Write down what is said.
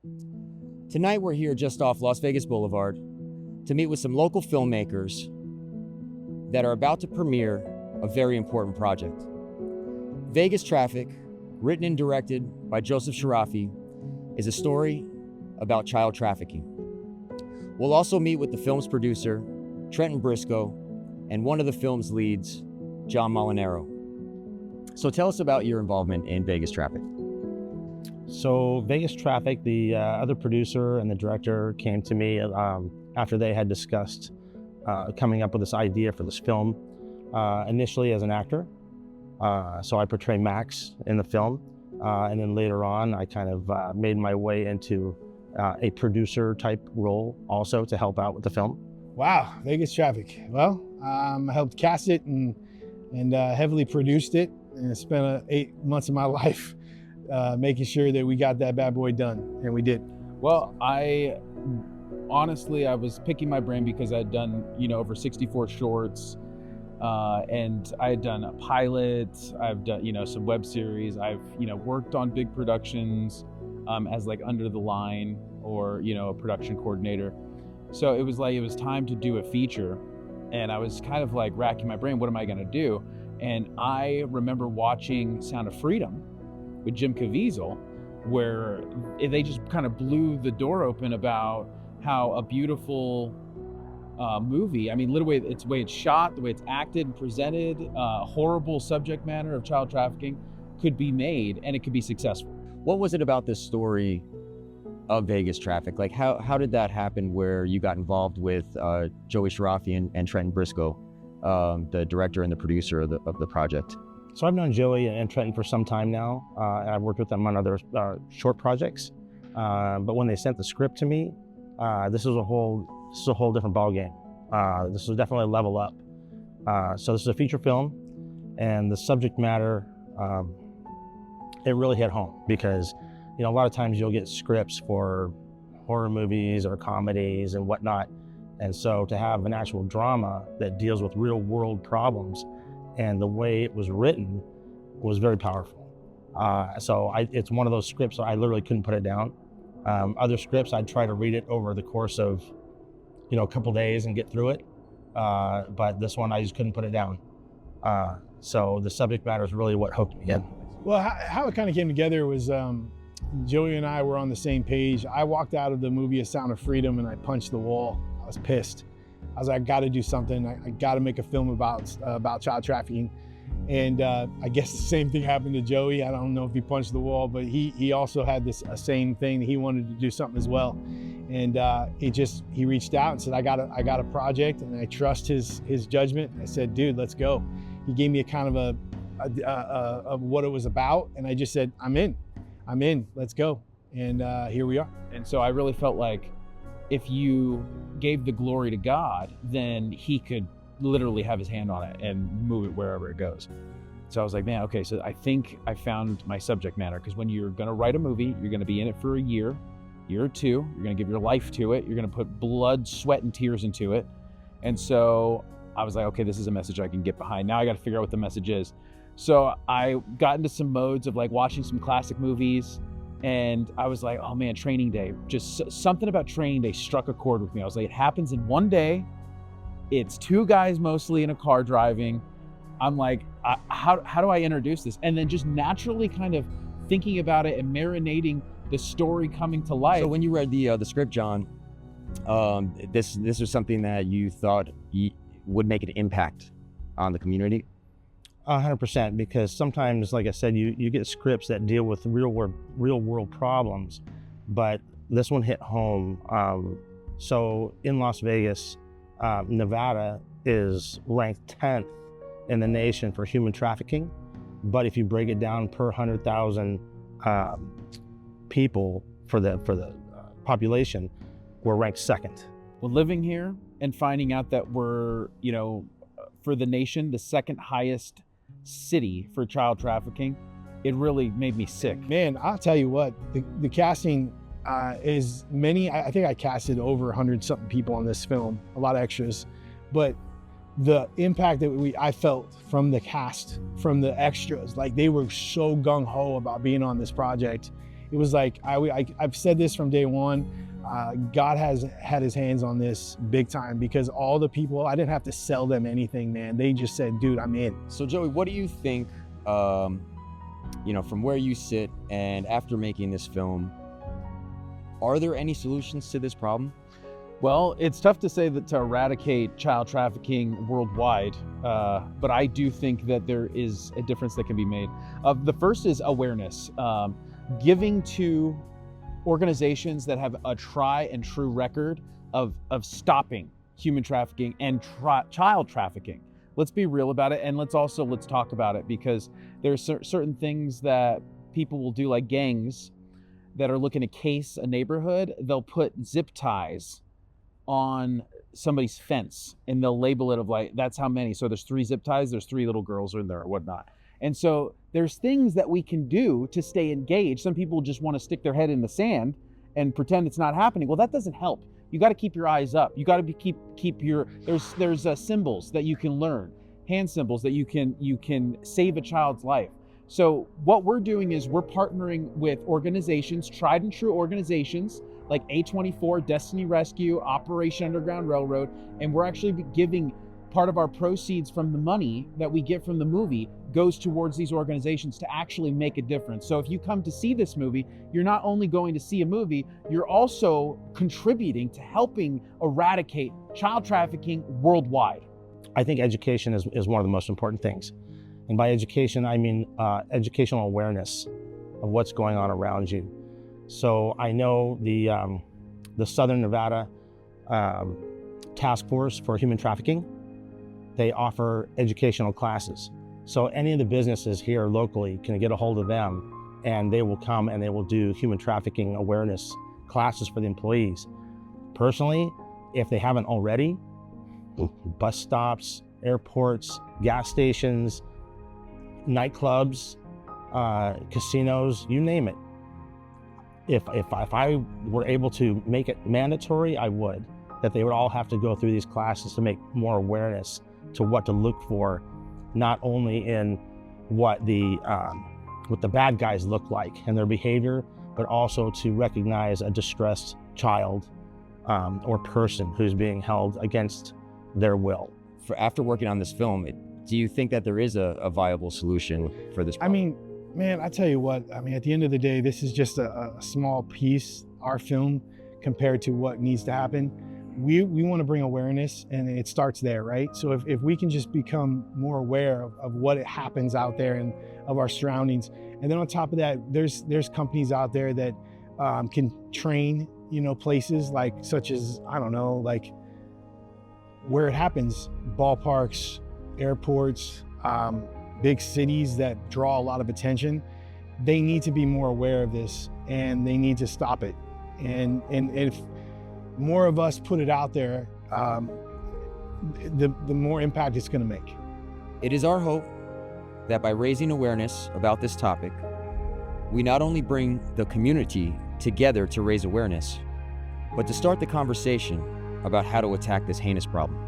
Tonight we're here just off Las Vegas Boulevard to meet with some local filmmakers that are about to premiere a very important project. Vegas Traffic, written and directed by Joseph Charafi, is a story about child trafficking. We'll also meet with the film's producer, Trenton Brisco, and one of the film's leads, John Molinaro. So tell us about your involvement in Vegas Traffic. So Vegas Traffic, the other producer and the director came to me after they had discussed coming up with this idea for this film, initially as an actor. So I portray Max in the film, and then later on I kind of made my way into a producer type role also to help out with the film. Wow, Vegas Traffic. Well, I helped cast it and heavily produced it, and I spent 8 months of my life making sure that we got that bad boy done, and we did. Well, honestly, I was picking my brain because I'd done, over 64 shorts, and I had done a pilot. I've done, some web series. I've, worked on big productions as like under the line or, a production coordinator. So it was time to do a feature, and I was kind of like racking my brain. What am I going to do? And I remember watching Sound of Freedom with Jim Caviezel, where they just kind of blew the door open about how a beautiful movie, I mean, literally the way it's shot, the way it's acted and presented, horrible subject matter of child trafficking could be made, and it could be successful. What was it about this story of Vegas Traffic? Like, how did that happen where you got involved with Joey Charafi and Trenton Brisco, the director and the producer of the project? So I've known Joey and Trenton for some time now. I've worked with them on other short projects. But when they sent the script to me, this is a whole different ballgame. This was definitely a level up. So this is a feature film, and the subject matter, it really hit home because, a lot of times you'll get scripts for horror movies or comedies and whatnot. And so to have an actual drama that deals with real world problems and the way it was written was very powerful. It's one of those scripts I literally couldn't put it down. Other scripts, I'd try to read it over the course of, a couple days and get through it. But this one, I just couldn't put it down. So the subject matter is really what hooked me in. Well, how it kind of came together was Joey and I were on the same page. I walked out of the movie A Sound of Freedom and I punched the wall. I was pissed. I was like, I gotta do something. I gotta make a film about child trafficking. And I guess the same thing happened to Joey. I don't know if he punched the wall, but he also had a same thing. He wanted to do something as well. And he reached out and said, I got a project, and I trust his judgment. I said, dude, let's go. He gave me a kind of a what it was about, and I just said, I'm in, let's go. And here we are. And so I really felt like if you gave the glory to God, then he could literally have his hand on it and move it wherever it goes. So I was like, man, okay, so I think I found my subject matter, because when you're gonna write a movie, you're gonna be in it for a year or two, you're gonna give your life to it, you're gonna put blood, sweat, and tears into it. And so I was like, okay, this is a message I can get behind. Now I gotta figure out what the message is. So I got into some modes of like watching some classic movies, and I was like, oh man, Training Day. Just something about Training Day struck a chord with me. I was like, it happens in one day. It's two guys mostly in a car driving. I'm like, how do I introduce this? And then just naturally kind of thinking about it and marinating the story coming to life. So when you read the script, John, this was something that you thought would make an impact on the community? 100%, because sometimes, like I said, you get scripts that deal with real world problems, but this one hit home. So in Las Vegas, Nevada is ranked 10th in the nation for human trafficking, but if you break it down per 100,000 people for the population, we're ranked second. Well, living here and finding out that we're, for the nation, the second highest city for child trafficking, it really made me sick. Man, I'll tell you what, the casting is many. I think I casted over 100-something people on this film, a lot of extras, but the impact that I felt from the cast, from the extras, like they were so gung-ho about being on this project. It was like, I've said this from day one, God has had his hands on this big time, because all the people, I didn't have to sell them anything, man. They just said, dude, I'm in. So Joey, what do you think, from where you sit and after making this film, are there any solutions to this problem? Well, it's tough to say that to eradicate child trafficking worldwide, but I do think that there is a difference that can be made. The first is awareness. Giving to organizations that have a tried and true record of stopping human trafficking and child trafficking. Let's be real about it, and let's talk about it, because there's certain things that people will do, like gangs that are looking to case a neighborhood. They'll put zip ties on somebody's fence and they'll label it of like, that's how many. So there's 3 zip ties, there's 3 little girls in there or whatnot. And so there's things that we can do to stay engaged. Some people just want to stick their head in the sand and pretend it's not happening. Well, that doesn't help. You got to keep your eyes up. You got to keep your, there's symbols that you can learn, hand symbols that you can save a child's life. So what we're doing is we're partnering with organizations, tried and true organizations like A24, Destiny Rescue, Operation Underground Railroad, and we're actually giving part of our proceeds from the money that we get from the movie goes towards these organizations to actually make a difference. So if you come to see this movie, you're not only going to see a movie, you're also contributing to helping eradicate child trafficking worldwide. I think education is one of the most important things. And by education, I mean educational awareness of what's going on around you. So I know the Southern Nevada Task Force for Human Trafficking, they offer educational classes. So any of the businesses here locally can get a hold of them, and they will come and they will do human trafficking awareness classes for the employees. Personally, if they haven't already, bus stops, airports, gas stations, nightclubs, casinos, you name it. If I were able to make it mandatory, I would. That they would all have to go through these classes to make more awareness to what to look for, not only in what the bad guys look like and their behavior, but also to recognize a distressed child or person who's being held against their will. After working on this film, do you think that there is a viable solution for this problem? I mean, man, I tell you what, I mean, at the end of the day, this is just a small piece, our film, compared to what needs to happen. We want to bring awareness, and it starts there, right? So if we can just become more aware of what happens out there and of our surroundings. And then on top of that, there's companies out there that can train, places such as, I don't know, like where it happens, ballparks, airports, big cities that draw a lot of attention. They need to be more aware of this, and they need to stop it. And if more of us put it out there, the more impact it's going to make. It is our hope that by raising awareness about this topic, we not only bring the community together to raise awareness, but to start the conversation about how to attack this heinous problem.